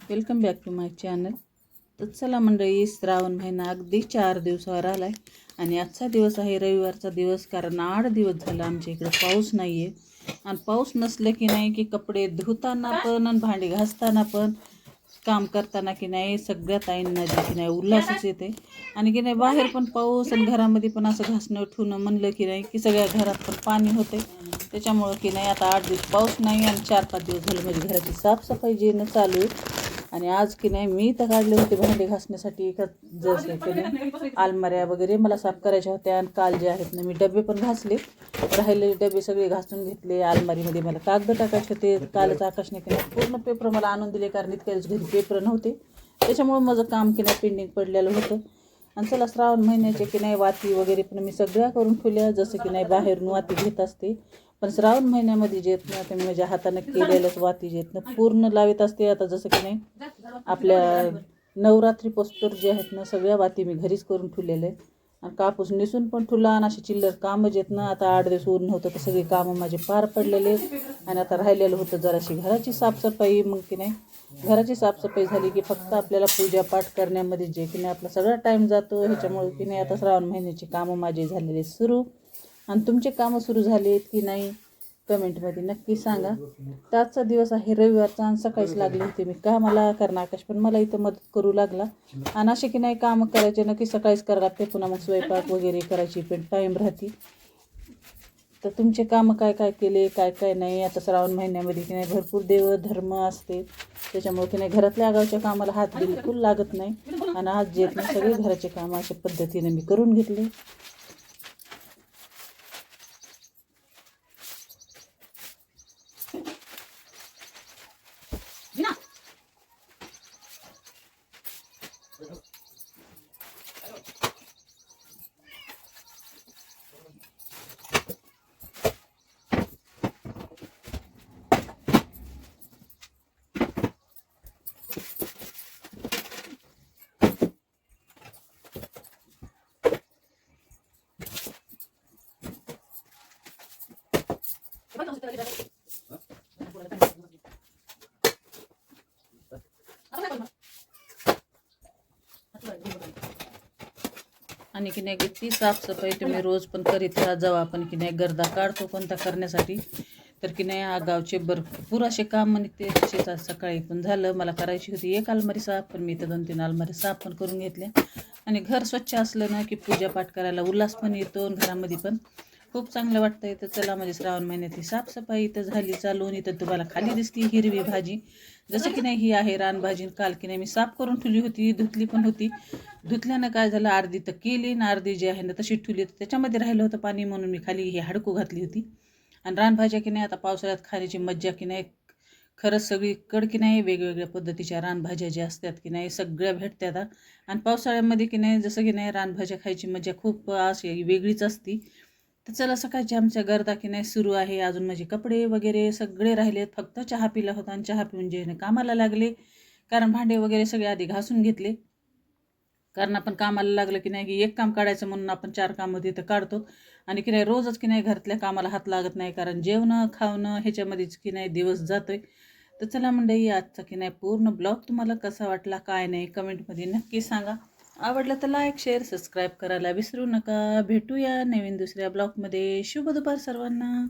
Welcome back to my channel. तर चला मंडळी, श्रावण महिना अगदी 4 दिवसावर आला आहे आणि आजचा दिवस आहे रविवारचा दिवस. कारण 8 दिवस झाला आमच्या इकडे पाऊस नाही आहे. आणि पाऊस नसले की नाही की कपडे धुताना पण आणि भांडी घासताना पण काम करताना की नाही सगळ्या ताईंना जे की नाही उल्हासच येते. आणि की नाही बाहेर पण पाऊस आणि घरामध्ये पण असं घासणं ठेवणं म्हणलं की नाही की सगळ्या घरात पण पाणी होते. त्याच्यामुळं की नाही आता 8 दिवस पाऊस नाही आणि 4-5 दिवस झालं माझी घराची साफसफाई जेणं चालू आहे. आणि आज की नाही मी तर काढले होते भांडे घासण्यासाठी जसं की नाही अलमाऱ्या वगैरे मला साफ करायच्या होत्या. आणि काल जे आहेत ना मी डबे पण घासले, राहिलेले डबे सगळे घासून घेतले. अलमारीमध्ये मला कागद टाकायचे होते. कालच आकाशने की नाही पूर्ण पेपर मला आणून दिले, कारण इतक्या दिवस घरी पेपर नव्हते. त्याच्यामुळं माझं काम की नाही पेंडिंग पडलेलं होतं. आणि चला श्रावण महिन्याचे की नाही वाती वगैरे पण मी सगळ्या करून ठेवल्या, जसं की नाही बाहेरून वाती घेत असते. पण श्रावण महिन्यामध्ये जे आहेत ना ते मी माझ्या हाताने केलेल्याच वाती जे आहेत ना पूर्ण लावित असते. आता जसं की नाही आपल्या नवरात्री पोस्तर जे आहेत ना सगळ्या वाती मी घरीच करून ठेवलेले आहेत. आणि कापूस निसून पण ठेवला. आणि अशी चिल्लर कामं जे आहेत ना आता 8 दिवस ऊन नव्हतं तर सगळी कामं माझे पार पडलेले. आणि आता राहिलेलं होतं जराशी घराची साफसफाई. मग की नाही घराची साफसफाई झाली की फक्त आपल्याला पूजापाठ करण्यामध्ये जे की नाही आपला सगळा टाईम जातो. ह्याच्यामुळे की नाही आता श्रावण महिन्याची कामं माझे झालेले सुरू. आणि तुमचे कामं सुरू झाले आहेत की नाही कमेंटमध्ये नक्की सांगा. तर आजचा दिवस आहे रविवारचा आणि सकाळीच लागले होते मी कामाला, कारण आकाश पण मला इथं मदत करू लागला. आणि असे की नाही कामं करायचे नक्की सकाळीच करायला लागते. पुन्हा मग स्वयंपाक वगैरे करायची पण टाईम राहते. तर तुमचे कामं काय काय केले काय काय नाही. आता श्रावण महिन्यामध्ये की नाही भरपूर देव धर्म असते. त्याच्यामुळे की नाही घरातल्या आगावच्या कामाला हात बिलकुल लागत नाही. आणि आज जे आहेत ना सगळे घराचे कामं अशा पद्धतीने मी करून घेतले. आणि की नाही ती साफसफाई तुम्ही रोज पण करीत राहा. जेव्हा आपण की नाही गर्दा काढतो कोणता करण्यासाठी, तर की नाही गावचे भरपूर असे काम निघते. तसेच आज सकाळी पण झालं. मला करायची होती एक अलमारी साफ, पण मी तर 2-3 अलमारी साफ पण करून घेतल्या. आणि घर स्वच्छ असलं ना की पूजापाठ करायला उल्हास पण येतो आणि घरामध्ये पण खूप चांगलं वाटतं. तर चला म्हणजे श्रावण महिन्यातली साफसफाई इथं झाली चालून. इथं तुम्हाला खाली दिसती हिरवी भाजी, जसं की नाही ही आहे रानभाजी. काल की नाही मी साफ करून ठेवली होती, धुतली पण होती. धुतल्यानं काय झालं, अर्धी तर केली ना अर्धी जी आहे ना तशी ठेवली. त्याच्यामध्ये राहिलं होतं पाणी म्हणून मी खाली ही हडकू घातली होती. आणि रानभाज्या की नाही आता पावसाळ्यात खाण्याची मज्जा की नाही खरंच सगळीकडे की नाही वेगवेगळ्या पद्धतीच्या रानभाज्या ज्या असतात की नाही सगळ्या भेटतात. आणि पावसाळ्यामध्ये की नाही जसं की नाही रानभाज्या खायची मजा खूप अशी वेगळीच असती. तर चला सकाळची आमच्या गर्दा की नाही सुरू आहे. अजून माझे कपडे वगैरे सगळे राहिलेत, फक्त चहा पिला होता आणि चहा पिऊन जे कामाला लागले. कारण भांडे वगैरे सगळे आधी घासून घेतले, कारण आपण कामाला लागलं की नाही की एक काम काढायचं म्हणून आपण 4 कामं तिथं काढतो. आणि की नाही रोजच की नाही घरातल्या कामाला हात लागत नाही, कारण जेवणं खावणं ह्याच्यामध्येच की नाही दिवस जातोय. तर चला मंडळी, आजचा की नाही पूर्ण ब्लॉग तुम्हाला कसा वाटला काय नाही कमेंटमध्ये नक्की सांगा. आवडलं तर लाईक शेअर सबस्क्राईब करायला विसरू नका. भेटूया नवीन दुसऱ्या ब्लॉगमध्ये. शुभ दुपार सर्वांना.